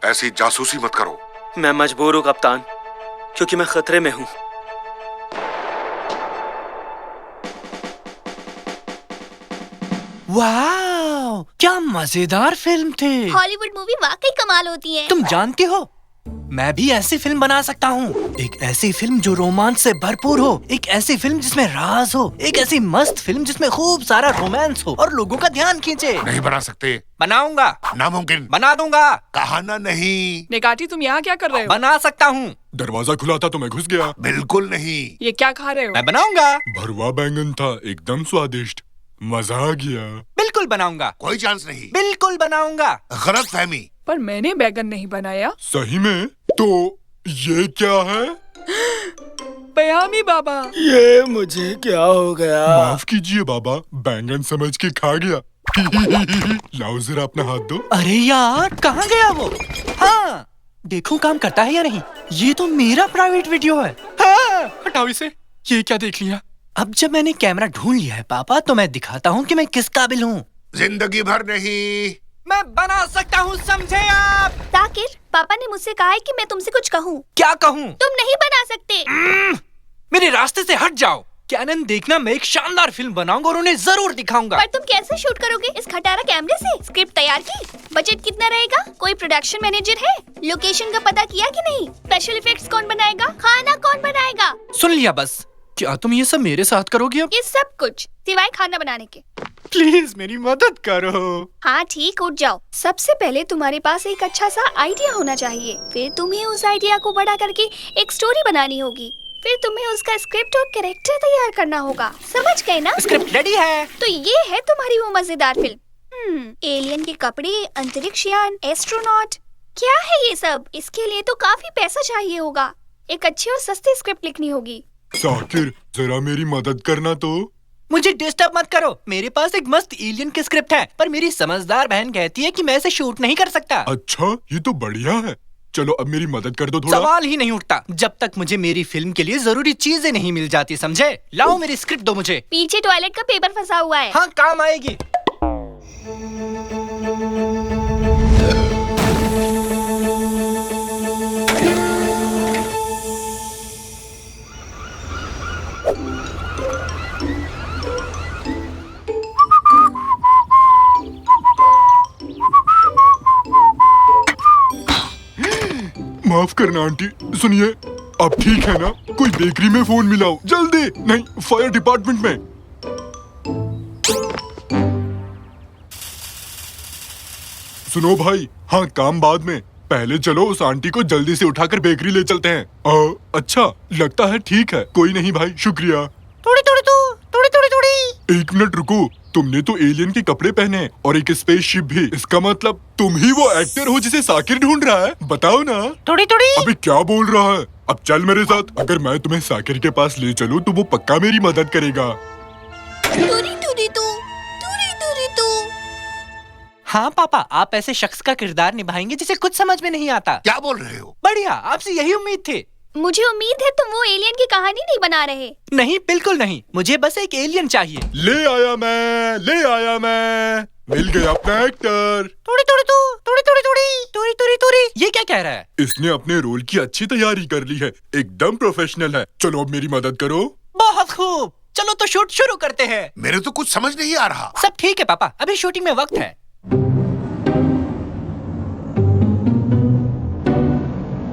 ऐसी जासूसी मत करो। मैं मजबूर हूँ कप्तान, क्योंकि मैं खतरे में हूँ। वाह, क्या मजेदार फिल्म थी। हॉलीवुड मूवी वाकई कमाल होती है। तुम जानती हो, मैं भी ऐसी फिल्म बना सकता हूँ। एक ऐसी फिल्म जो रोमांच से भरपूर हो, एक ऐसी फिल्म जिसमें राज हो, एक ऐसी मस्त फिल्म जिसमें खूब सारा रोमांस हो और लोगों का ध्यान खींचे। नहीं बना सकते। बनाऊंगा। नामुमकिन। बना दूंगा। कहा ना नहीं। नेकाटी, तुम यहाँ क्या कर रहे हो? बना सकता हूँ। दरवाजा खुला था तो मैं घुस गया। बिल्कुल नहीं। ये क्या खा रहे हो? मैं बनाऊंगा। भरवा बैंगन था, एकदम स्वादिष्ट, मजा आ गया। बिल्कुल बनाऊंगा। कोई चांस नहीं। बिल्कुल बनाऊंगा। गलत फहमी। पर मैंने बैगन नहीं बनाया। सही में? तो ये क्या है? पयामी बाबा। ये मुझे क्या हो गया? माफ कीजिए बाबा, बैंगन समझ के खा गया। लाओ जरा अपना हाथ दो। अरे यार, कहाँ गया वो? हाँ, देखूं काम करता है या नहीं। ये तो मेरा प्राइवेट वीडियो है। हाँ, हटाओ इसे। ये क्या देख लिया? अब जब मैंने कैमरा ढूंढ लिया है पापा, तो मैं दिखाता हूँ कि मैं किस काबिल हूँ। जिंदगी भर नहीं। मैं बना सकता हूँ, समझे आप? ताकिर, पापा ने मुझसे कहा है कि मैं तुमसे कुछ कहूँ। क्या कहूँ? तुम नहीं बना सकते। मेरे रास्ते से हट जाओ। कैनन देखना, मैं एक शानदार फिल्म बनाऊंगा और उन्हें जरूर दिखाऊंगा। पर तुम कैसे शूट करोगे इस खटारा कैमरे से? स्क्रिप्ट तैयार की? बजट कितना रहेगा? कोई प्रोडक्शन मैनेजर है? लोकेशन का पता किया कि नहीं? स्पेशल इफेक्ट्स कौन बनाएगा? खाना कौन बनाएगा? सुन लिया बस। क्या तुम ये सब मेरे साथ करोगी अब? ये सब कुछ सिवाय खाना बनाने के। प्लीज मेरी मदद करो। हाँ ठीक, उठ जाओ। सबसे पहले तुम्हारे पास एक अच्छा सा आइडिया होना चाहिए। फिर तुम्हें उस आइडिया को बड़ा करके एक स्टोरी बनानी होगी। फिर तुम्हें उसका स्क्रिप्ट और कैरेक्टर तैयार करना होगा। समझ गए ना? स्क्रिप्ट रेडी है। तो ये है तुम्हारी वो मजेदार फिल्म। एलियन के कपड़े, अंतरिक्ष यान, एस्ट्रोनॉट, क्या है ये सब? इसके लिए तो काफी पैसा चाहिए होगा। एक अच्छी और सस्ती स्क्रिप्ट लिखनी होगी। साकिर, जरा मेरी मदद करना तो। मुझे डिस्टर्ब मत करो। मेरे पास एक मस्त एलियन की स्क्रिप्ट है, पर मेरी समझदार बहन कहती है कि मैं इसे शूट नहीं कर सकता। अच्छा, ये तो बढ़िया है। चलो अब मेरी मदद कर दो थोड़ा। सवाल ही नहीं उठता जब तक मुझे मेरी फिल्म के लिए जरूरी चीजें नहीं मिल जाती, समझे? लाओ मेरी स्क्रिप्ट दो मुझे। पीछे टॉयलेट का पेपर फंसा हुआ है। हाँ, काम आएगी। माफ करना आंटी, सुनिए, अब ठीक है ना? कोई बेकरी में फोन मिलाओ जल्दी। नहीं, फायर डिपार्टमेंट में। सुनो भाई, हाँ काम बाद में, पहले चलो उस आंटी को जल्दी से उठाकर बेकरी ले चलते हैं। अच्छा, लगता है ठीक है। कोई नहीं भाई, शुक्रिया। थोड़ी थोड़ी थोड़ी थोड़ी थोड़ी। एक मिनट रुको, तुमने तो एलियन के कपड़े पहने हैं और एक स्पेसशिप भी। इसका मतलब तुम ही वो एक्टर हो जिसे साकिर ढूंढ रहा है? बताओ ना। थोड़ी थोड़ी। अबे क्या बोल रहा है? अब चल मेरे साथ। अगर मैं तुम्हें साकिर के पास ले चलूं तो वो पक्का मेरी मदद करेगा। टूरी टूरी तू, टूरी टूरी तू। हाँ पापा, आप ऐसे शख्स का किरदार निभाएंगे जिसे कुछ समझ में नहीं आता। क्या बोल रहे हो? बढ़िया, आपसे यही उम्मीद थी। मुझे उम्मीद है तुम वो एलियन की कहानी नहीं बना रहे। नहीं, बिल्कुल नहीं। मुझे बस एक एलियन चाहिए। ले आया मैं। मिल गया अपना एक्टर। थोड़ी थोड़ी थोड़ी थोड़ी थोड़ी थोड़ी थोड़ी। ये क्या कह रहा है? इसने अपने रोल की अच्छी तैयारी कर ली है, एकदम प्रोफेशनल है। चलो अब मेरी मदद करो। बहुत खूब, चलो तो शूट शुरू करते हैं। मेरे तो कुछ समझ नहीं आ रहा। सब ठीक है पापा, अभी शूटिंग में वक्त है।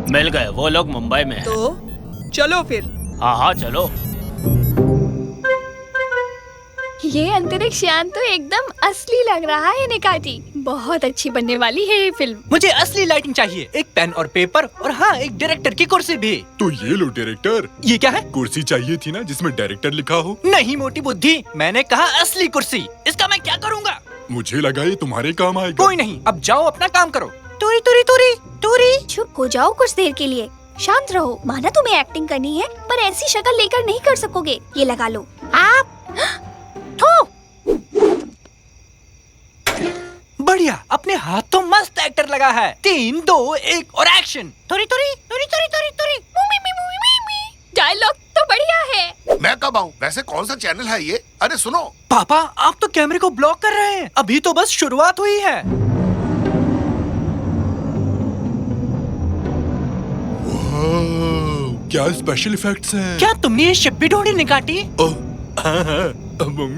मिल गए वो लोग मुंबई में। तो चलो फिर। हाँ हाँ चलो। ये अंतरिक्ष यान तो एकदम असली लग रहा है निकाटी। बहुत अच्छी बनने वाली है ये फिल्म। मुझे असली लाइटिंग चाहिए, एक पेन और पेपर, और हाँ, एक डायरेक्टर की कुर्सी भी। तो ये लो डायरेक्टर। ये क्या है? कुर्सी चाहिए थी ना जिसमें डायरेक्टर लिखा हो। नहीं मोटी बुद्धि, मैंने कहा असली कुर्सी। इसका मैं क्या करूँगा? मुझे लगा ये तुम्हारे काम आएगा। कोई नहीं, अब जाओ अपना काम करो। टूरी टूरी टूरी टूरी। चुप हो जाओ कुछ देर के लिए, शांत रहो। माना तुम्हें एक्टिंग करनी है, पर ऐसी शक्ल लेकर नहीं कर सकोगे। ये लगा लो आप। बढ़िया, अपने हाथ तो मस्त एक्टर लगा है। 3, 2, 1 और एक्शन। टूरी टूरी टूरी टूरी टूरी टूरी। डायलॉग तो बढ़िया है। मैं कब आऊँ? वैसे कौन सा चैनल है ये? अरे सुनो। पापा, आप तो कैमरे को ब्लॉक कर रहे हैं। अभी तो बस शुरुआत हुई है। वाह, क्या स्पेशल इफेक्ट्स हैं। क्या तुमने ये शिप भी ढूंढी निकाटी? ओह, हाँ हाँ। अम।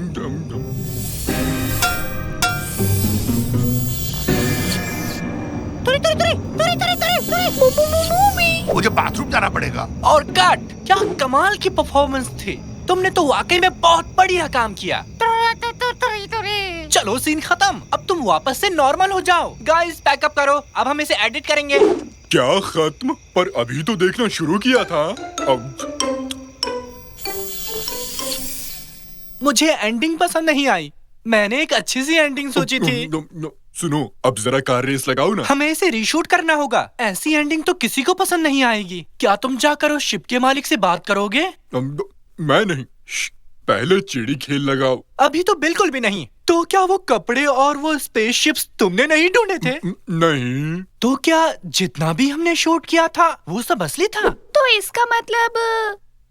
मुझे बाथरूम जाना पड़ेगा। और कट, क्या कमाल की परफॉर्मेंस थी। तुमने तो वाकई में बहुत बढ़िया काम किया। चलो सीन खत्म, अब तुम वापस से नॉर्मल हो जाओ। गाइस पैकअप करो, अब हम इसे एडिट करेंगे। क्या खत्म? पर अभी तो देखना शुरू किया था। अब मुझे एंडिंग पसंद नहीं आई। मैंने एक अच्छी सी एंडिंग सोची थी। सुनो, अब जरा कार रेस लगाओ ना। हमें इसे रीशूट करना होगा। ऐसी एंडिंग तो किसी को पसंद नहीं आएगी। क्या तुम जाकर उस शिप के मालिक से बात करोगे? मैं नहीं। पहले चिड़ी खेल लगाओ। अभी तो बिल्कुल भी नहीं। तो क्या वो कपड़े और वो स्पेसशिप्स तुमने नहीं ढूंढे थे? नहीं। तो क्या जितना भी हमने शूट किया था वो सब असली था? तो इसका मतलब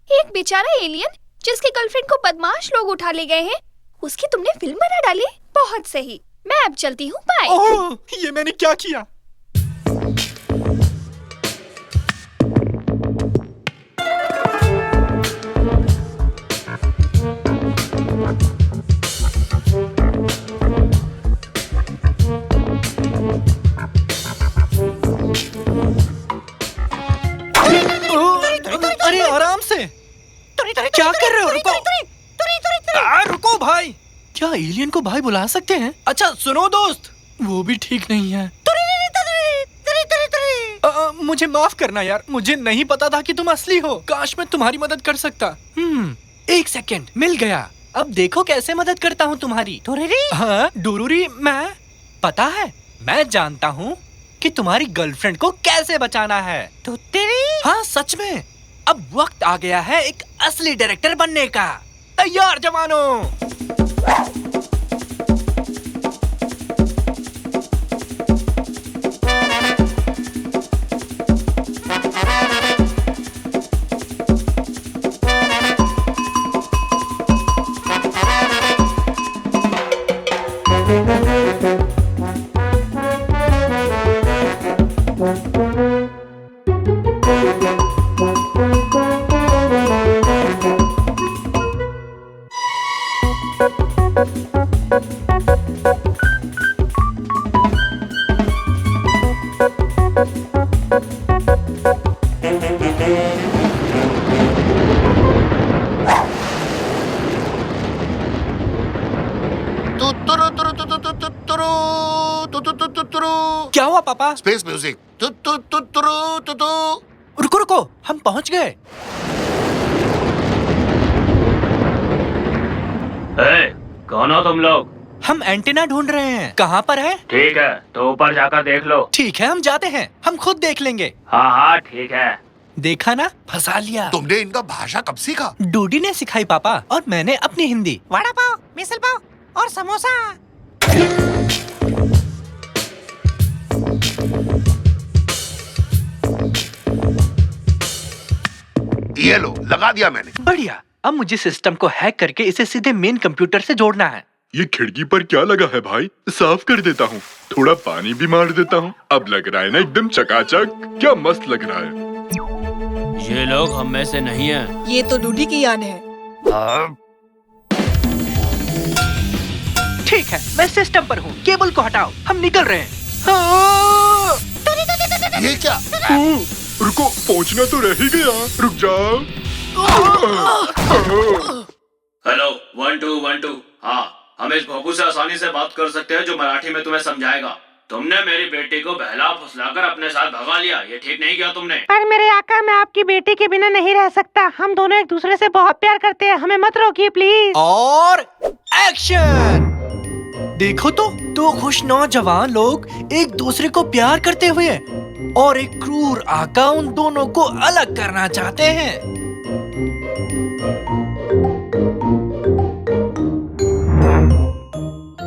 एक बेचारा एलियन जिसकी गर्लफ्रेंड को बदमाश लोग उठा ले गए हैं, उसकी तुमने फिल्म बना डाली। बहुत सही, मैं अब चलती हूँ। बाय। ओह, ये मैंने क्या किया? अरे आराम से, क्या कर रहे हो? रुको, रुको भाई। क्या एलियन को भाई बुला सकते हैं? अच्छा सुनो दोस्त, वो भी ठीक नहीं है। मुझे माफ करना यार, मुझे नहीं पता था कि तुम असली हो। काश मैं तुम्हारी मदद कर सकता। एक सेकंड, मिल गया। अब देखो कैसे मदद करता हूँ तुम्हारी। हाँ डोरूरी, मैं पता है, मैं जानता हूँ कि तुम्हारी गर्लफ्रेंड को कैसे बचाना है। तो तेरी? हाँ सच में। अब वक्त आ गया है एक असली डायरेक्टर बनने का। तैयार जवानों? क्या हुआ पापा? Space music. रुको रुको, हम पहुंच गए। कौन हो तुम लोग? हम एंटीना ढूंढ रहे हैं। कहाँ पर है? ठीक है, तो ऊपर जाकर देख लो। ठीक है, हम जाते हैं, हम खुद देख लेंगे। हाँ हाँ ठीक है। देखा ना, फंसा लिया। तुमने इनका भाषा कब सीखा? डूडी ने सिखाई पापा, और मैंने अपनी हिंदी। वड़ा पाव, मिसल पाव और समोसा। ये लो, लगा दिया मैंने। बढ़िया। अब मुझे सिस्टम को हैक करके इसे सीधे मेन कंप्यूटर से जोड़ना है। ये खिड़की पर क्या लगा है भाई? साफ कर देता हूँ, थोड़ा पानी भी मार देता हूँ। अब लग रहा है ना एकदम चकाचक। क्या मस्त लग रहा है। ये लोग हम में से नहीं है। ये तो डूडी की यान है। ठीक है, मैं सिस्टम पर हूँ। केबल को हटाओ, हम निकल रहे हैं। हाँ! ये क्या? रुको, पहुँचना तो रह ही गया। रुक जाओ। हेलो 1 2 1 2। हाँ, हम इस भोपू से आसानी से बात कर सकते हैं जो मराठी में तुम्हें समझाएगा। तुमने मेरी बेटी को बहला फुसलाकर अपने साथ भगा लिया, ये ठीक नहीं किया तुमने। पर मेरे आका, मैं आपकी बेटी के बिना नहीं रह सकता। हम दोनों एक दूसरे से बहुत प्यार करते हैं, हमें मत रोकिए प्लीज। और एक्शन। देखो तो, दो खुश नौजवान लोग एक दूसरे को प्यार करते हुए और एक क्रूर आका उन दोनों को अलग करना चाहते हैं।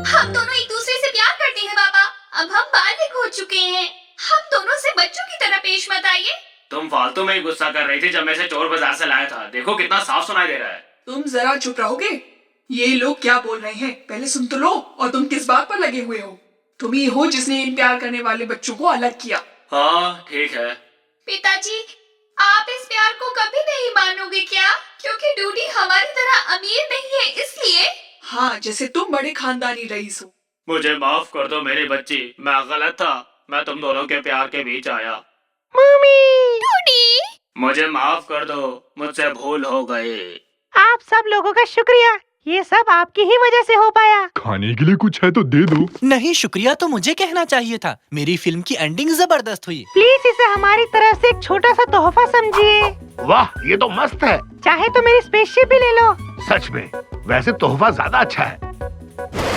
हम दोनों एक दूसरे से प्यार करते हैं पापा। अब हम बालिग हो चुके हैं। हम दोनों से बच्चों की तरह पेश मत आइए। तुम फालतू में ही गुस्सा कर रही थी जब मैं इसे चोर बाजार से लाया था। देखो कितना साफ सुनाई दे रहा है। तुम जरा चुप रहोगे? ये लोग क्या बोल रहे हैं पहले सुन तो लो। और तुम किस बात पर लगे हुए हो? तुम ही हो जिसने इन प्यार करने वाले बच्चों को अलग किया। हाँ ठीक है। पिताजी, आप इस प्यार को कभी नहीं मानोगे क्या? क्योंकि डूडी हमारी तरह अमीर नहीं है इसलिए। हाँ, जैसे तुम बड़े खानदानी रईस हो। मुझे माफ कर दो मेरी बच्ची, मैं गलत था। मैं तुम दोनों के प्यार के बीच आया। मम्मी, डूडी, मुझे माफ कर दो, मुझसे भूल हो गई। आप सब लोगों का शुक्रिया, ये सब आपकी ही वजह से हो पाया। खाने के लिए कुछ है तो दे दो। नहीं, शुक्रिया तो मुझे कहना चाहिए था। मेरी फिल्म की एंडिंग जबरदस्त हुई। प्लीज इसे हमारी तरफ से एक छोटा सा तोहफा समझिए। वाह, ये तो मस्त है। चाहे तो मेरी स्पेसशिप भी ले लो। सच में, वैसे तोहफा ज्यादा अच्छा है।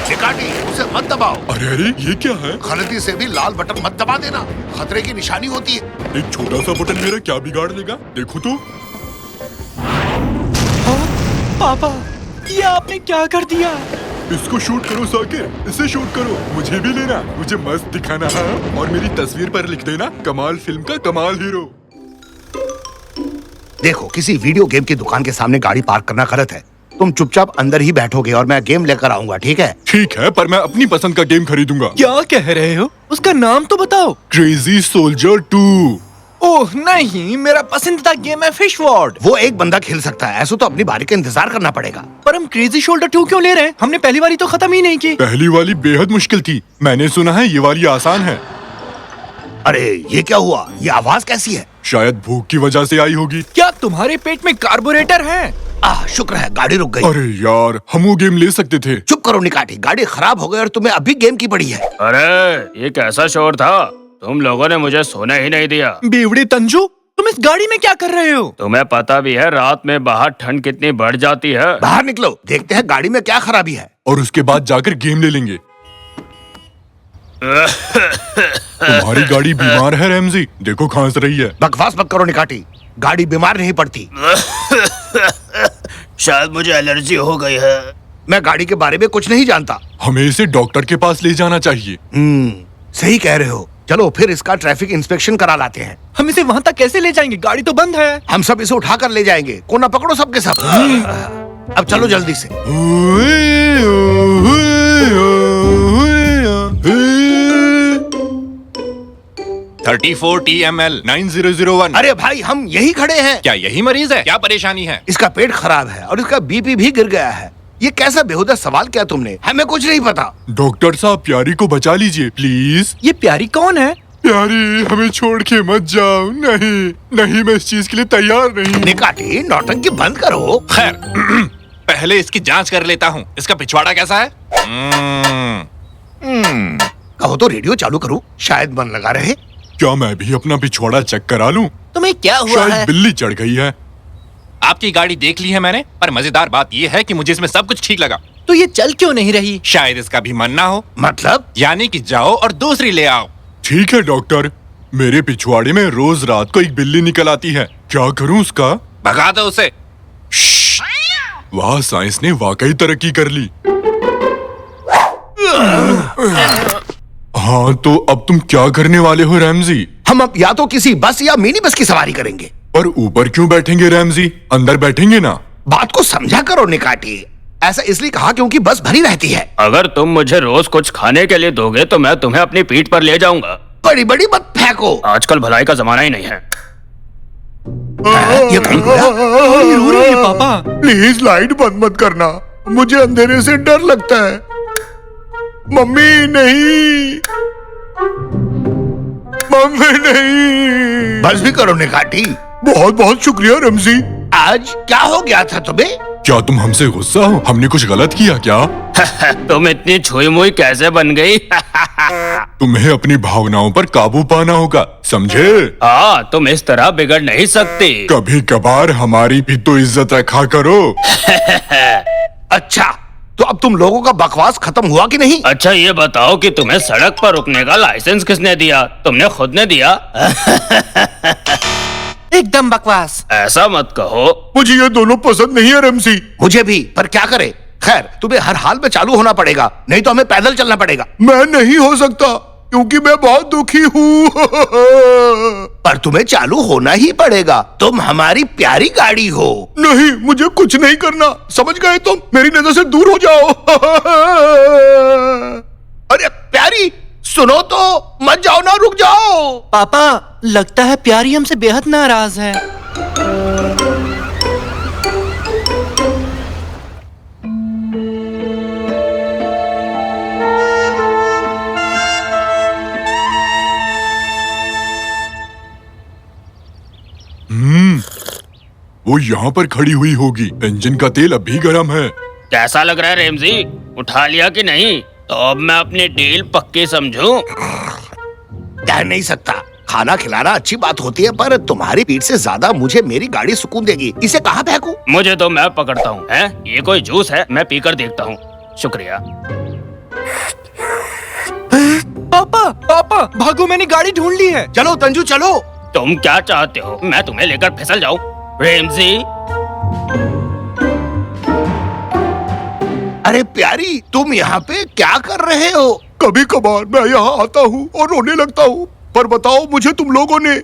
निकाटी, उसे मत दबाओ। अरे अरे, ये क्या है? गलती से भी लाल बटन मत दबा देना, खतरे की निशानी होती है। एक छोटा सा बटन मेरा क्या बिगाड़ देगा? देखो तो। पापा, ये आपने क्या कर दिया? इसको शूट करो साकिर, इसे शूट करो। मुझे भी लेना, मुझे मस्त दिखाना है और मेरी तस्वीर पर लिख देना कमाल फिल्म का कमाल हीरो। देखो, किसी वीडियो गेम की दुकान के सामने गाड़ी पार्क करना गलत है। तुम चुपचाप अंदर ही बैठोगे और मैं गेम लेकर आऊंगा, ठीक है? ठीक है, पर मैं अपनी पसंद का गेम खरीदूंगा। क्या कह रहे हो? उसका नाम तो बताओ। Crazy soldier 2। ओह नहीं, मेरा पसंदीदा गेम है फिश वॉर्ड। वो एक बंदा खेल सकता है, ऐसा तो अपनी बारी का इंतजार करना पड़ेगा। पर हम क्रेजी शोल्डर 2 क्यों ले रहे हैं? हमने पहली वाली तो खत्म ही नहीं की। पहली वाली बेहद मुश्किल थी, मैंने सुना है ये वाली आसान है। अरे ये क्या हुआ? ये आवाज कैसी है? शायद भूख की वजह से आई होगी। क्या तुम्हारे पेट में कार्बोरेटर है? शुक्र है गाड़ी रुक गई। अरे यार, हम वो गेम ले सकते थे। चुप करो निकाटी, गाड़ी खराब हो गई और तुम्हें अभी गेम की पड़ी है। अरे ये कैसा शोर था? तुम लोगों ने मुझे सोने ही नहीं दिया। बेवड़े तंजू, तुम इस गाड़ी में क्या कर रहे हो? तुम्हें पता भी है रात में बाहर ठंड कितनी बढ़ जाती है। बाहर निकलो, देखते हैं गाड़ी में क्या खराबी है। और उसके बाद जाकर गेम ले लेंगे। तुम्हारी गाड़ी बीमार है रैमजी, देखो खांस रही है। बकवास मत करो निकाटी, गाड़ी बीमार नहीं पड़ती। शायद मुझे एलर्जी हो गई है। मैं गाड़ी के बारे में कुछ नहीं जानता। हमें इसे डॉक्टर के पास ले जाना चाहिए। सही कह रहे हो। चलो फिर इसका ट्रैफिक इंस्पेक्शन करा लाते हैं। हम इसे वहाँ तक कैसे ले जाएंगे? गाड़ी तो बंद है। हम सब इसे उठा कर ले जाएंगे। कोना पकड़ो सबके सब। अब चलो जल्दी से। 34 TML 9001। अरे भाई, हम यही खड़े हैं। क्या यही मरीज है? क्या परेशानी है? इसका पेट खराब है और इसका बीपी भी गिर गया है। ये कैसा बेहुदा सवाल किया तुमने? हमें कुछ नहीं पता। डॉक्टर साहब, प्यारी को बचा लीजिए प्लीज। ये प्यारी कौन है? प्यारी, हमें छोड़ के मत जाओ। नहीं नहीं, मैं इस चीज के लिए तैयार नहीं। निकाटी, नौटंकी बंद करो। खैर पहले इसकी जांच कर लेता हूँ। इसका पिछवाड़ा कैसा है? कहो तो रेडियो चालू करूं, शायद मन लगा रहे। क्या मैं भी अपना पिछवाड़ा चेक करा लूं? तुम्हें क्या हुआ शायद है? बिल्ली चढ़ गई है। आपकी गाड़ी देख ली है मैंने, पर मजेदार बात यह है कि मुझे इसमें सब कुछ ठीक लगा। तो ये चल क्यों नहीं रही? शायद इसका भी मन ना हो। मतलब? यानी कि जाओ और दूसरी ले आओ। ठीक है डॉक्टर, मेरे पिछवाड़े में रोज रात को एक बिल्ली निकल आती है, क्या करूं उसका? भगा दो उसे। वाह, साइंस ने वाकई तरक्की कर ली। हाँ, तो अब तुम क्या करने वाले हो रैमजी? हम अब या तो किसी बस या मिनी बस की सवारी करेंगे। पर ऊपर क्यों बैठेंगे रैमजी? अंदर बैठेंगे ना। बात को समझा करो निकाटी। ऐसा इसलिए कहा क्योंकि बस भरी रहती है। अगर तुम मुझे रोज कुछ खाने के लिए दोगे तो मैं तुम्हें अपनी पीठ पर ले जाऊंगा। बड़ी बड़ी मत फेंको। आजकल भलाई का जमाना ही नहीं है। ये कहीं गया? ये रो रही है पापा। प्लीज लाइट बंद मत करना, मुझे अंधेरे से डर लगता है। मम्मी नहीं, मम्मी नहीं। बस भी करो निकाटी। बहुत बहुत शुक्रिया रमजी। आज क्या हो गया था तुम्हें? क्या तुम हमसे गुस्सा हो? हमने कुछ गलत किया क्या? तुम इतनी छुई मुई कैसे बन गई? तुम्हें अपनी भावनाओं पर काबू पाना होगा, समझे? हाँ, तुम इस तरह बिगड़ नहीं सकती। कभी कभार हमारी भी तो इज्जत रखा करो। अच्छा, तो अब तुम लोगों का बकवास खत्म हुआ कि नहीं? अच्छा ये बताओ कि तुम्हें सड़क पर रुकने का लाइसेंस किसने दिया? तुमने खुद ने दिया? एकदम बकवास। ऐसा मत कहो। मुझे ये दोनों पसंद नहीं है रमसी। मुझे भी, पर क्या करे? खैर, तुम्हें हर हाल में चालू होना पड़ेगा, नहीं तो हमें पैदल चलना पड़ेगा। मैं नहीं हो सकता क्योंकि मैं बहुत दुखी हूँ। पर तुम्हें चालू होना ही पड़ेगा, तुम हमारी प्यारी गाड़ी हो। नहीं, मुझे कुछ नहीं करना, समझ गए तुम? मेरी नजर से दूर हो जाओ। अरे प्यारी, सुनो तो, मत जाओ ना, रुक जाओ। पापा, लगता है प्यारी हमसे बेहद नाराज है। वो यहाँ पर खड़ी हुई होगी। इंजन का तेल अभी गर्म है। कैसा लग रहा है रेमजी, उठा लिया कि नहीं? तो अब मैं अपनी डील पक्की समझूं? कह नहीं सकता। खाना खिलाना अच्छी बात होती है, पर तुम्हारी पीठ से ज्यादा मुझे मेरी गाड़ी सुकून देगी। इसे कहाँ फेंकूं? मुझे तो मैं पकड़ता हूँ। हैं? ये कोई जूस है? मैं पीकर देखता हूँ। शुक्रिया। पापा, पापा, भागो, मैंने गाड़ी ढूंढ ली है। चलो तंजू चलो। तुम क्या चाहते हो? मैं तुम्हें लेकर फिसल जाऊं? रेमजी, अरे प्यारी, तुम यहाँ पे क्या कर रहे हो? कभी कभार मैं यहाँ आता हूँ और रोने लगता हूँ, पर बताओ मुझे तुम लोगों ने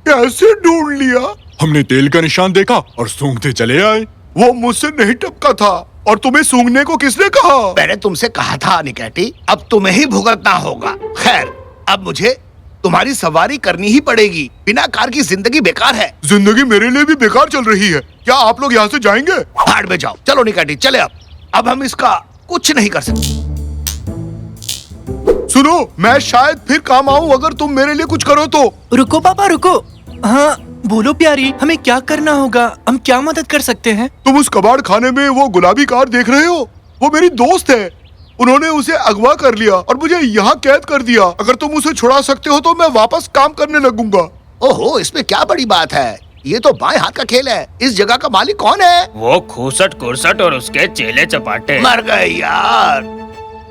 कैसे ढूंढ लिया? हमने तेल का निशान देखा और सूंघते चले आए। वो मुझसे नहीं टपका था, और तुम्हें सूंघने को किसने कहा? मैंने तुमसे कहा था निकैटी, अब तुम्हें ही भुगतना होगा। खैर, अब मुझे तुम्हारी सवारी करनी ही पड़ेगी। बिना कार की जिंदगी बेकार है। जिंदगी मेरे लिए भी बेकार चल रही है। क्या आप लोग यहाँ से जाएंगे? भाड़ में जाओ। चलो निकैटी, चले। अब हम इसका कुछ नहीं कर सकते। सुनो, मैं शायद फिर काम आऊँ अगर तुम मेरे लिए कुछ करो तो। रुको पापा, रुको। हाँ, बोलो प्यारी, हमें क्या करना होगा? हम क्या मदद कर सकते हैं? तुम उस कबाड़ खाने में वो गुलाबी कार देख रहे हो? वो मेरी दोस्त है। उन्होंने उसे अगवा कर लिया और मुझे यहाँ कैद कर दिया। अगर तुम उसे छुड़ा सकते हो तो मैं वापस काम करने लगूंगा। ओहो, इसमें क्या बड़ी बात है? ये तो बाएं हाथ का खेल है। इस जगह का मालिक कौन है? वो खूसट कुरसट और उसके चेले चपाटे। मर गए यार।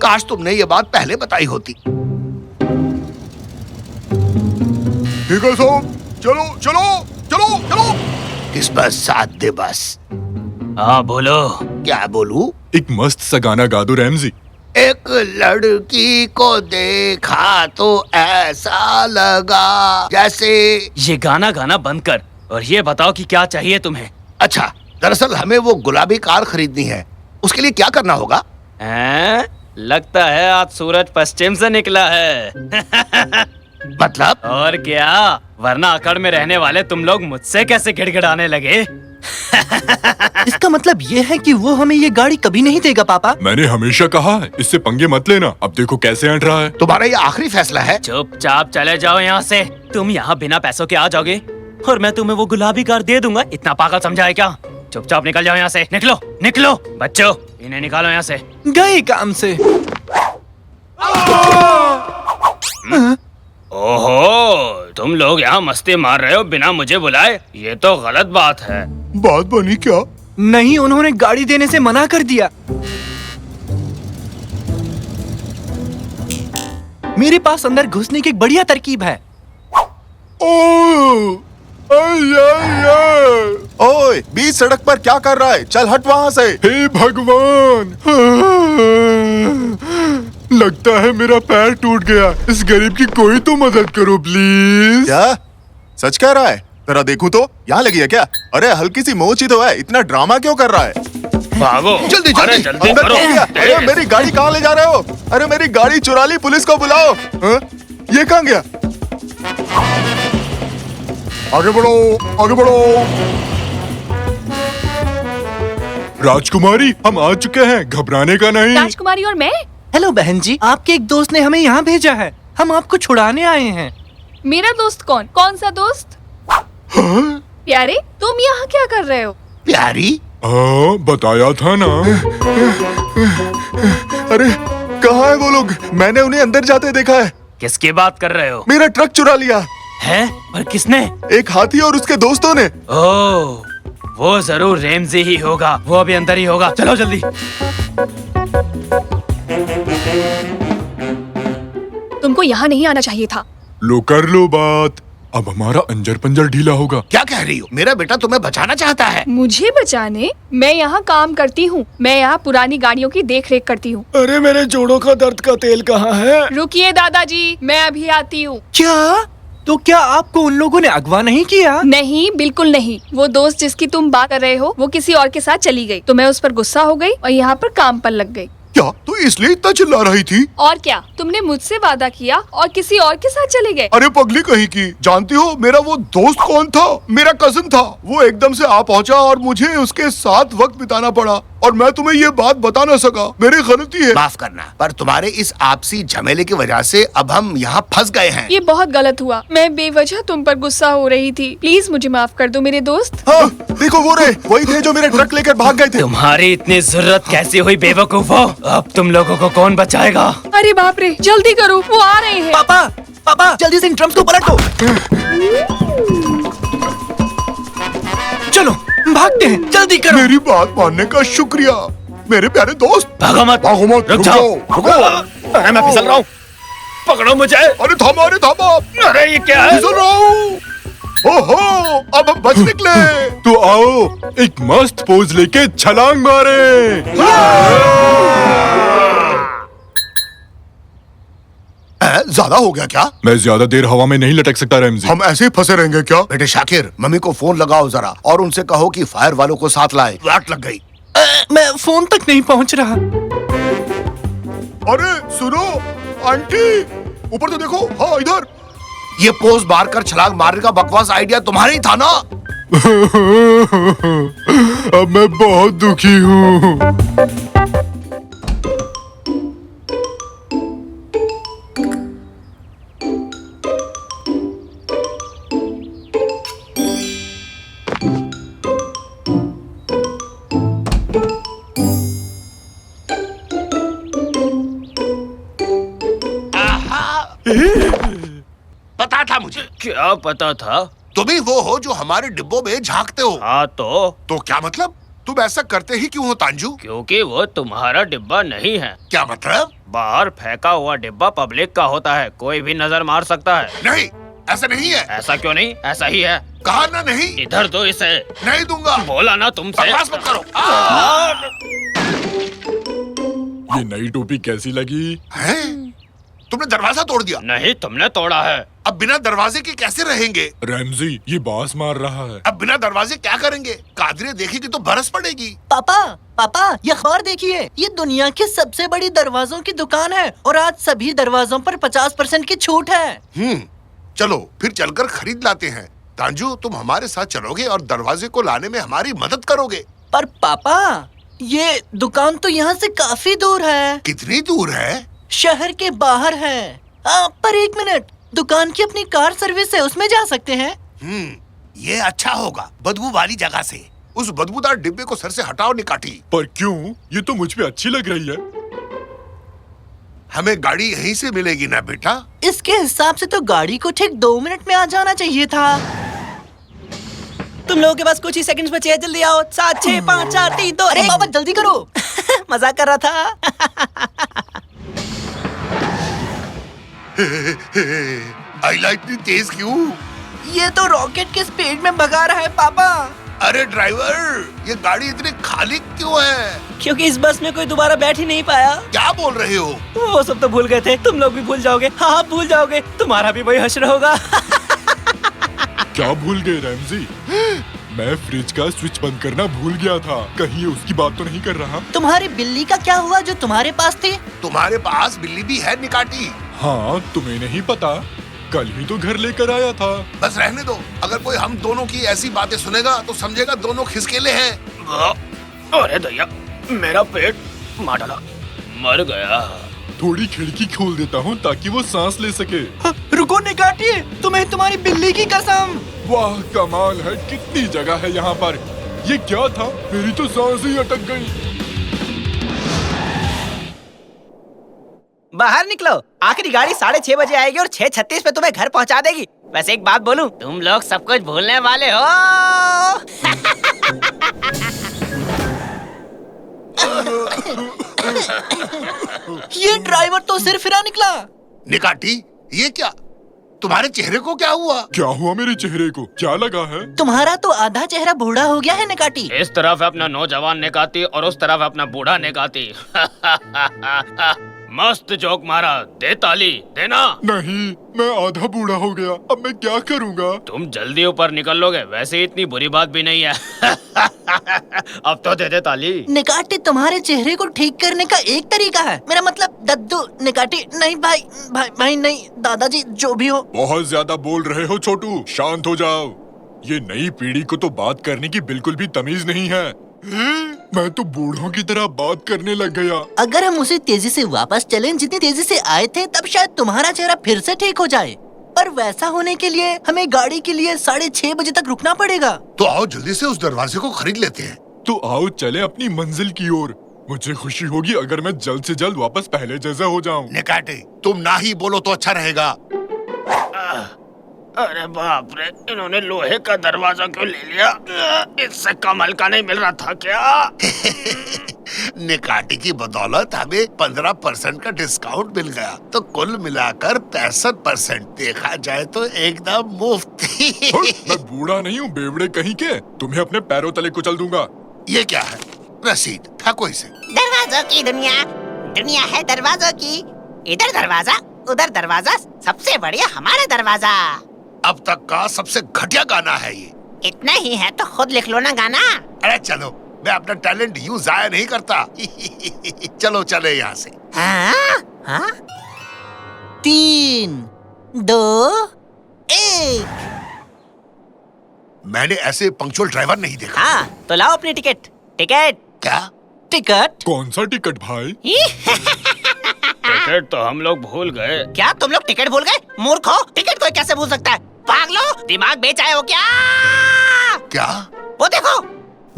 काश तुमने ये बात पहले बताई होती। ठीक है साहब, चलो चलो चलो चलो। इस पर साथ दे बस। हाँ बोलो। क्या बोलूं? एक मस्त सा गाना गा दो रैमजी। एक लड़की को देखा तो ऐसा लगा जैसे। ये गाना गाना बंद कर और ये बताओ कि क्या चाहिए तुम्हें? अच्छा, दरअसल हमें वो गुलाबी कार खरीदनी है। उसके लिए क्या करना होगा? हैं? लगता है आज सूरज पश्चिम से निकला है। मतलब? और क्या, वरना अकड़ में रहने वाले तुम लोग मुझसे कैसे गिड़गिड़ाने लगे? इसका मतलब ये है कि वो हमें ये गाड़ी कभी नहीं देगा पापा। मैंने हमेशा कहा है, इससे पंगे मत लेना। अब देखो कैसे हट रहा है। तुम्हारा ये आखिरी फैसला है? चुपचाप चले जाओ यहाँ से। तुम यहाँ बिना पैसों के आ जाओगे और मैं तुम्हें वो गुलाबी कार दे दूंगा। इतना पागल समझा है क्या? चुपचाप निकल जाओ यहाँ से। निकलो निकलो बच्चों, इन्हें निकालो यहाँ से। गए काम से। ओहो, तुम लोग यहाँ मस्ती मार रहे हो बिना मुझे बुलाए? ये तो गलत बात है। बात बनी क्या? नहीं, उन्होंने गाड़ी देने से मना कर दिया। मेरे पास अंदर घुसने की एक बढ़िया तरकीब है। ओए, बीच सड़क पर क्या कर रहा है? चल हट वहाँ से। हे भगवान, लगता है मेरा पैर टूट गया। इस गरीब की कोई तो मदद करो प्लीज। क्या सच कह रहा है? जरा देखूं तो। यहाँ लगी है क्या? अरे हल्की सी मोच ही तो है, इतना ड्रामा क्यों कर रहा है? भागो जल्दी अरे जल्दी। जल्दी अंदर करो। घुस गया। अरे मेरी गाड़ी कहाँ ले जा रहे हो? अरे मेरी गाड़ी चुरा ली, पुलिस को बुलाओ। हाँ? ये कहाँ गया? आगे बढ़ो, आगे बढ़ो। राजकुमारी, हम आ चुके हैं, घबराने का नहीं। राजकुमारी और मैं? हेलो बहन जी, आपके एक दोस्त ने हमें यहाँ भेजा है। हम आपको छुड़ाने आए हैं। मेरा दोस्त कौन? कौन सा दोस्त? प्यारे, तुम यहाँ क्या कर रहे हो? प्यारी? हाँ, बताया था ना। अरे कहाँ है वो लोग? मैंने उन्हें अंदर जाते देखा है। किसकी बात कर रहे हो? मेरा ट्रक चुरा लिया हैं? पर किसने? एक हाथी और उसके दोस्तों ने। ओह, वो जरूर रेमजी ही होगा। वो अभी अंदर ही होगा। चलो जल्दी। तुमको यहाँ नहीं आना चाहिए था। लो कर लो बात। अब हमारा अंजर पंजर ढीला होगा। क्या कह रही हो? मेरा बेटा तुम्हें बचाना चाहता है। मुझे बचाने? मैं यहाँ काम करती हूँ। मैं यहाँ पुरानी गाड़ियों की देख रेख करती हूँ। अरे मेरे जोड़ों का दर्द का तेल कहाँ है? रुकिए दादाजी, मैं अभी आती हूँ। क्या? तो क्या आपको उन लोगों ने अगवा नहीं किया? नहीं, बिल्कुल नहीं। वो दोस्त जिसकी तुम बात कर रहे हो वो किसी और के साथ चली गई, तो मैं उस पर गुस्सा हो गई और यहाँ पर काम पर लग गई। क्या तू इसलिए इतना चिल्ला रही थी? और क्या, तुमने मुझसे वादा किया और किसी और के साथ चले गए। अरे पगली कहीं की, जानती हो मेरा वो दोस्त कौन था? मेरा कजिन था। वो एकदम से आ पहुंचा और मुझे उसके साथ वक्त बिताना पड़ा और मैं तुम्हें ये बात बता ना सका। मेरी गलती है। माफ करना, पर तुम्हारे इस आपसी झमेले की वजह से अब हम यहाँ फंस गए हैं। ये बहुत गलत हुआ। मैं बेवजह तुम पर गुस्सा हो रही थी। प्लीज मुझे माफ कर दो मेरे दोस्त। हाँ, देखो वो रहे, वही थे जो मेरे ट्रक लेकर भाग गए थे। तुम्हारी इतनी जरूरत कैसे हुई बेवकूफो? अब तुम लोगों को कौन बचाएगा? अरे बाप रे, जल्दी करो, वो आ रहे हैं। पापा, पापा, जल्दी से इन ड्रम्स को पलट दो। चलो भागते हैं, जल्दी करो। मेरी बात मानने का शुक्रिया मेरे प्यारे दोस्त। भागो मत, भागो मत, रुक जाओ। रुको। अरे मैं फिसल रहा हूँ, पकड़ो मुझे। अरे थामा, अरे थामा। अरे ये क्या है? फिसल रहा हूँ। ओहो, अब हम बच निकले। तो आओ एक मस्त पोज लेके छलांग मारे। ज्यादा हो गया क्या? मैं ज्यादा देर हवा में नहीं लटक सकता रैमजी। हम ऐसे ही फंसे रहेंगे क्या? बेटे शाकिर, मम्मी को फोन लगाओ जरा और उनसे कहो कि फायर वालों को साथ लाए। वाट लग गई। मैं फोन तक नहीं पहुँच रहा। अरे सुनो आंटी, ऊपर तो देखो। हाँ इधर। ये पोज मार कर छलांग मारने का बकवास आइडिया तुम्हारा ही था ना? अब मैं बहुत दुखी हूँ। पता था मुझे। क्या पता था? तुम ही वो हो जो हमारे डिब्बों में झांकते हो। हाँ तो क्या मतलब? तुम ऐसा करते ही क्यों हो तांजू? क्योंकि वो तुम्हारा डिब्बा नहीं है। क्या मतलब? बाहर फेंका हुआ डिब्बा पब्लिक का होता है, कोई भी नजर मार सकता है। नहीं, ऐसा नहीं है। ऐसा क्यों नहीं? ऐसा ही है। कहा ना नहीं। इधर दो इसे। नहीं दूंगा। बोला ना तुमसे। बकवास मत करो। ये नई टोपी कैसी लगी? हैं? तुमने दरवाजा तोड़ दिया। नहीं, तुमने तोड़ा है। अब बिना दरवाजे के कैसे रहेंगे? रैमजी, ये बास मार रहा है। अब बिना दरवाजे क्या करेंगे? कादरे देखेगी तो बरस पड़ेगी। पापा, पापा, ये खबर देखिए। ये दुनिया की सबसे बड़ी दरवाजों की दुकान है और आज सभी दरवाजों पर 50% की छूट है। चलो फिर चलकर खरीद लाते हैं। तांजू, तुम हमारे साथ चलोगे और दरवाजे को लाने में हमारी मदद करोगे। पर पापा, ये दुकान तो यहाँ से काफी दूर है। कितनी दूर है? शहर के बाहर है। पर एक मिनट, दुकान की अपनी कार सर्विस है, उसमें जा सकते हैं। ये अच्छा होगा, बदबू वाली जगह से। उस बदबूदार डिब्बे को सर से हटाओ निकाटी। पर क्यों? ये तो मुझ पे अच्छी लग रही है। हमें गाड़ी यहीं से मिलेगी ना बेटा? इसके हिसाब से तो गाड़ी को ठीक 2 मिनट में आ जाना चाहिए था। तुम लोगों के पास कुछ ही सेकंड्स बचे हैं, जल्दी आओ। 7, 6, 5, 4, 3, 2। अरे बाबा जल्दी करो। मजाक कर रहा था। आइला इतनी तेज क्यों? ये तो रॉकेट के स्पीड में भगा रहा है पापा। अरे ड्राइवर, ये गाड़ी इतनी खाली क्यों है? क्योंकि इस बस में कोई दोबारा बैठ ही नहीं पाया। क्या बोल रहे हो? वो सब तो भूल गए थे, तुम लोग भी भूल जाओगे। हाँ, भूल जाओगे, तुम्हारा भी वही हश्र होगा। क्या भूल गए रैमजी? मैं फ्रिज का स्विच बंद करना भूल गया था। कहीं उसकी बात तो नहीं कर रहा? तुम्हारी बिल्ली का क्या हुआ जो तुम्हारे पास थी? तुम्हारे पास बिल्ली भी है निकाटी? हाँ, तुम्हें नहीं पता? कल ही तो घर लेकर आया था। बस रहने दो। अगर कोई हम दोनों की ऐसी बातें सुनेगा तो समझेगा दोनों खिसकेले हैं। अरे दया, मेरा पेट मार डाला, मर गया। थोड़ी खिड़की खोल देता हूँ ताकि वो सांस ले सके। रुको निकाटिए, तुम्हें तुम्हारी बिल्ली की कसम। वाह कमाल है, कितनी जगह है यहाँ पर। ये क्या था? मेरी तो सांस ही अटक गई। बाहर निकलो, आखिरी गाड़ी 6:30 बजे आएगी और 6:36 पे तुम्हें घर पहुंचा देगी। वैसे एक बात बोलूं, तुम लोग सब कुछ भूलने वाले हो। ये ड्राइवर तो सिर फिरा निकला। निकाटी, ये क्या? तुम्हारे चेहरे को क्या हुआ? क्या हुआ मेरे चेहरे को? क्या लगा है? तुम्हारा तो आधा चेहरा बूढ़ा हो गया है निकाटी। इस तरफ है अपना नौजवान निकाती और उस तरफ है अपना बूढ़ा निकाती। मस्त जोक मारा, दे ताली, देना। नहीं, मैं आधा बूढ़ा हो गया, अब मैं क्या करूँगा? तुम जल्दी ऊपर निकल लोगे, वैसे इतनी बुरी बात भी नहीं है। अब तो दे दे ताली। निकाटी तुम्हारे चेहरे को ठीक करने का एक तरीका है। मेरा मतलब दद्दू निकाटी नहीं भाई, भाई नहीं, दादाजी जो भी हो। बहुत ज्यादा बोल रहे हो छोटू, शांत हो जाओ। ये नई पीढ़ी को तो बात करने की बिल्कुल भी तमीज नहीं है। मैं तो बूढ़ों की तरह बात करने लग गया। अगर हम उसी तेजी से वापस चलें जितनी तेजी से आए थे, तब शायद तुम्हारा चेहरा फिर से ठीक हो जाए। पर वैसा होने के लिए हमें गाड़ी के लिए 6:30 बजे तक रुकना पड़ेगा। तो आओ जल्दी से उस दरवाजे को खरीद लेते हैं। तो आओ चले अपनी मंजिल की ओर। मुझे खुशी होगी अगर मैं जल्द से जल्द वापस पहले जैसा हो जाऊं। निकाटे, तुम ना ही बोलो तो अच्छा रहेगा। अरे बाप रे, इन्होंने लोहे का दरवाजा क्यों ले लिया? इससे कम हल्का नहीं मिल रहा था क्या? निकाटी की बदौलत हमें 15% का डिस्काउंट मिल गया, तो कुल मिलाकर 65%। देखा जाए तो एकदम मुफ्त। मैं बूढ़ा नहीं हूँ बेवड़े कहीं के, तुम्हें अपने पैरों तले कुचल दूंगा। ये क्या है? रसीद फेंको इसे। दरवाजों की दुनिया, दुनिया है दरवाजों की। इधर दरवाजा, उधर दरवाजा, सबसे बढ़िया हमारा दरवाजा। अब तक का सबसे घटिया गाना है ये। इतना ही है तो खुद लिख लो ना गाना। अरे चलो, मैं अपना टैलेंट यूं जाया नहीं करता। चलो चले यहाँ से। हाँ? हाँ? 3, 2, 1। मैंने ऐसे पंक्चुअल ड्राइवर नहीं देखा। हाँ, तो लाओ अपनी टिकट। टिकट क्या? टिकट? कौन सा टिकट भाई? टिकट तो हम लोग भूल गए। क्या तुम लोग टिकट भूल गए? मूर्ख हो, टिकट कोई कैसे भूल सकता है? पागलो, दिमाग बेच आए हो क्या? क्या? वो देखो।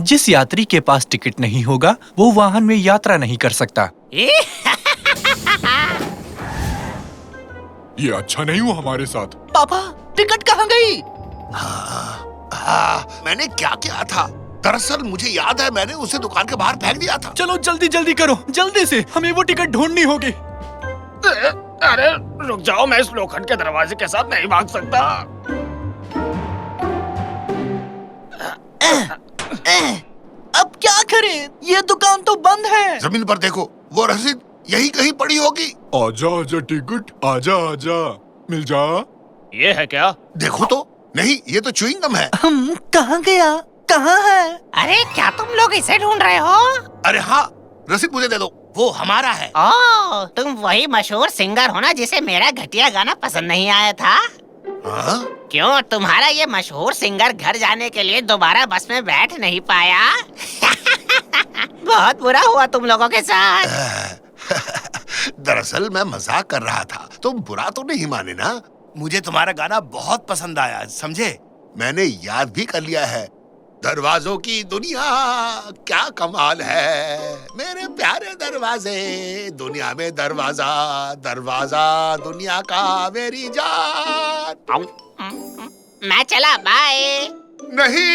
जिस यात्री के पास टिकट नहीं होगा, वो वाहन में यात्रा नहीं कर सकता। ये अच्छा नहीं हुआ हमारे साथ। पापा, टिकट कहाँ गई? हाँ, मैंने क्या किया था? दरअसल मुझे याद है, मैंने उसे दुकान के बाहर फेंक दिया था। चलो जल्दी जल्दी करो, जल्दी से, हमें वो टिकट ढूंढनी होगी। अरे रुक जाओ, मैं इस लोखंड के दरवाजे के साथ नहीं भाग सकता। अब क्या करें? ये दुकान तो बंद है। जमीन पर देखो, वो रसीद यही कहीं पड़ी होगी। आजा आजा टिकट, आजा आजा, मिल जा। ये है क्या? देखो तो, नहीं ये तो च्युइंग गम है। हम कहाँ गया? कहाँ है? अरे क्या तुम लोग इसे ढूंढ रहे हो? अरे हाँ, रसीद मुझे दे दो, वो हमारा है। ओह, तुम वही मशहूर सिंगर हो ना जिसे मेरा घटिया गाना पसंद नहीं आया था? हाँ? क्यों, तुम्हारा ये मशहूर सिंगर घर जाने के लिए दोबारा बस में बैठ नहीं पाया? बहुत बुरा हुआ तुम लोगों के साथ। दरअसल मैं मजाक कर रहा था, तुम बुरा तो नहीं माने ना? मुझे तुम्हारा गाना बहुत पसंद आया, समझे? मैंने याद भी कर लिया है। दरवाजों की दुनिया क्या कमाल है, मेरे प्यारे दरवाजे, दुनिया में दरवाजा, दरवाजा दुनिया का मेरी जान। मैं चला, बाय। नहीं,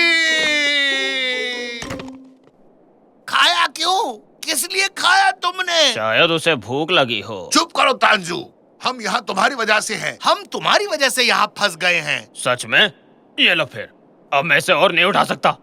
खाया क्यों? किस लिए खाया तुमने? शायद उसे भूख लगी हो। चुप करो तांजू, हम यहाँ तुम्हारी वजह से हैं। हम तुम्हारी वजह से यहाँ फंस गए हैं। सच में? ये लो फिर, अब मैं इसे और नहीं उठा सकता।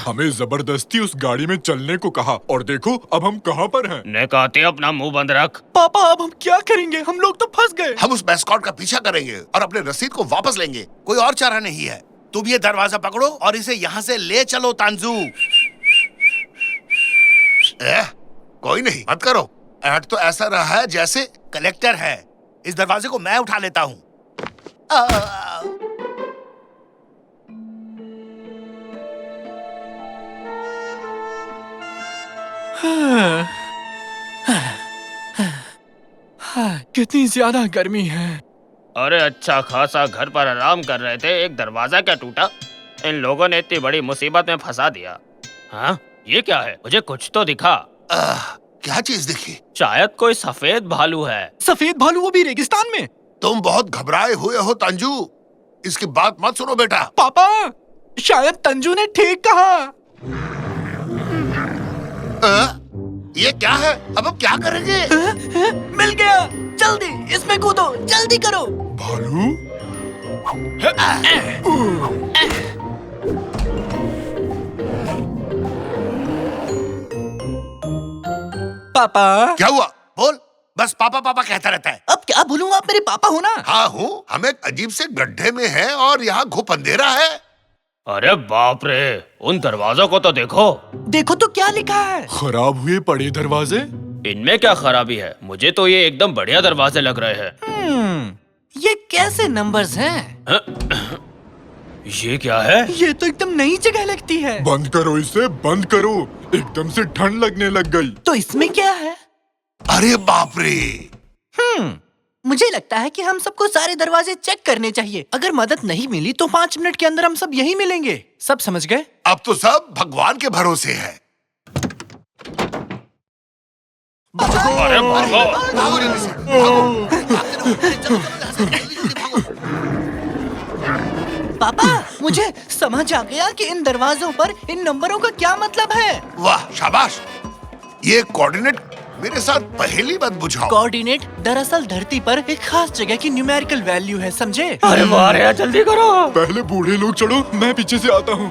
हमें जबरदस्ती उस गाड़ी में चलने को कहा, और देखो अब हम कहाँ पर हैं। निकाते अपना मुंह बंद रख। पापा, अब हम क्या करेंगे? हम लोग तो फंस गए। हम उस मैस्कॉट का पीछा करेंगे और अपने रसीद को वापस लेंगे। कोई और चारा नहीं है। तुम ये दरवाजा पकड़ो और इसे यहाँ से ले चलो तांजू। कोई नहीं, मत करो। ऐड तो ऐसा रहा है जैसे कलेक्टर है। इस दरवाजे को मैं उठा लेता हूँ। कितनी ज्यादा गर्मी है। अरे अच्छा खासा घर पर आराम कर रहे थे, एक दरवाजा क्या टूटा? इन लोगों ने इतनी बड़ी मुसीबत में फंसा दिया। हाँ, ये क्या है? मुझे कुछ तो दिखा। क्या चीज दिखी? शायद कोई सफेद भालू है। सफेद भालू, वो भी रेगिस्तान में? तुम बहुत घबराए हुए हो तांजू, इसकी बात मत सुनो बेटा। पापा, शायद तंजू ने ठीक कहा। ये क्या है? अब हम क्या करेंगे? मिल गया, जल्दी इसमें कूदो, जल्दी करो। भालू? पापा, क्या हुआ? बोल। बस पापा पापा कहता रहता है। अब क्या बोलूँ, आप मेरे पापा हो ना। हाँ हूँ। हम एक अजीब से गड्ढे में हैं और यहाँ घुप अंधेरा है। अरे बाप रे, उन दरवाजों को तो देखो। देखो तो क्या लिखा है। खराब हुए पड़े दरवाजे। इनमें क्या खराबी है? मुझे तो ये एकदम बढ़िया दरवाजे लग रहे हैं। ये कैसे नंबर्स हैं? ये क्या है? ये तो एकदम नई जगह लगती है। बंद करो इसे, बंद करो। एकदम से ठंड लगने लग गई। तो इसमें क्या है? अरे बाप रे। मुझे लगता है कि हम सबको सारे दरवाजे चेक करने चाहिए। अगर मदद नहीं मिली तो 5 मिनट के अंदर हम सब यहीं मिलेंगे। सब समझ गए? अब तो सब भगवान के भरोसे है। अरे भागो। भागो जल्दी से, भागो। पापा, मुझे समझ आ गया कि इन दरवाजों पर इन नंबरों का क्या मतलब है। वाह शाबाश। ये कोऑर्डिनेट मेरे साथ पहेली मत बुझाओ। कोऑर्डिनेट दरअसल धरती पर एक खास जगह की न्यूमेरिकल वैल्यू है, समझे? अरे वाह रे, जल्दी करो। पहले बूढ़े लोग चढ़ो, मैं पीछे से आता हूँ।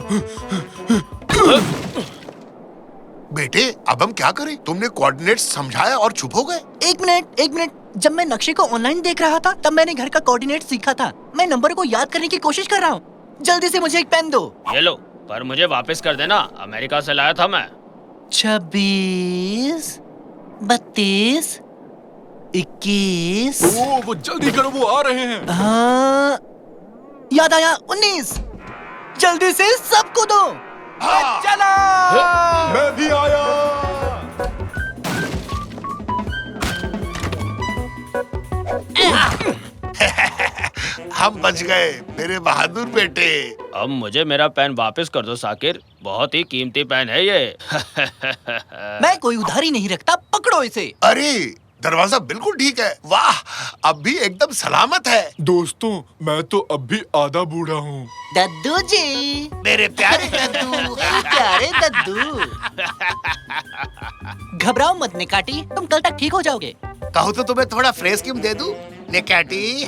बेटे अब हम क्या करें? तुमने कोऑर्डिनेट समझाया और चुप हो गए। एक मिनट। जब मैं नक्शे को ऑनलाइन देख रहा था तब मैंने घर का कोऑर्डिनेट सीखा था। मैं नंबर को याद करने की कोशिश कर रहा हूँ। जल्दी से मुझे एक पेन दो। ये लो, पर मुझे वापस कर देना, अमेरिका से लाया था मैं। 26, 32, 21। ओ, वो जल्दी करो, वो आ रहे हैं। हाँ, याद आया, 19। जल्दी से सबको दो। चलो। मैं भी आया। हम बच गए मेरे बहादुर बेटे। अब मुझे मेरा पेन वापस कर दो साकिर, बहुत ही कीमती पेन है ये। मैं कोई उधारी नहीं रखता, पकड़ो इसे। अरे दरवाजा बिल्कुल ठीक है। वाह, अब भी एकदम सलामत है। दोस्तों, मैं तो अब भी आधा बूढ़ा हूँ। दद्दू जी, मेरे प्यारे दद्दू। प्यारे दद्दू। घबराओ मत निकाटी, तुम कल तक ठीक हो जाओगे। कहूँ तो तुम्हें थोड़ा फ्रेश क्यों दे दूं? निकाटी।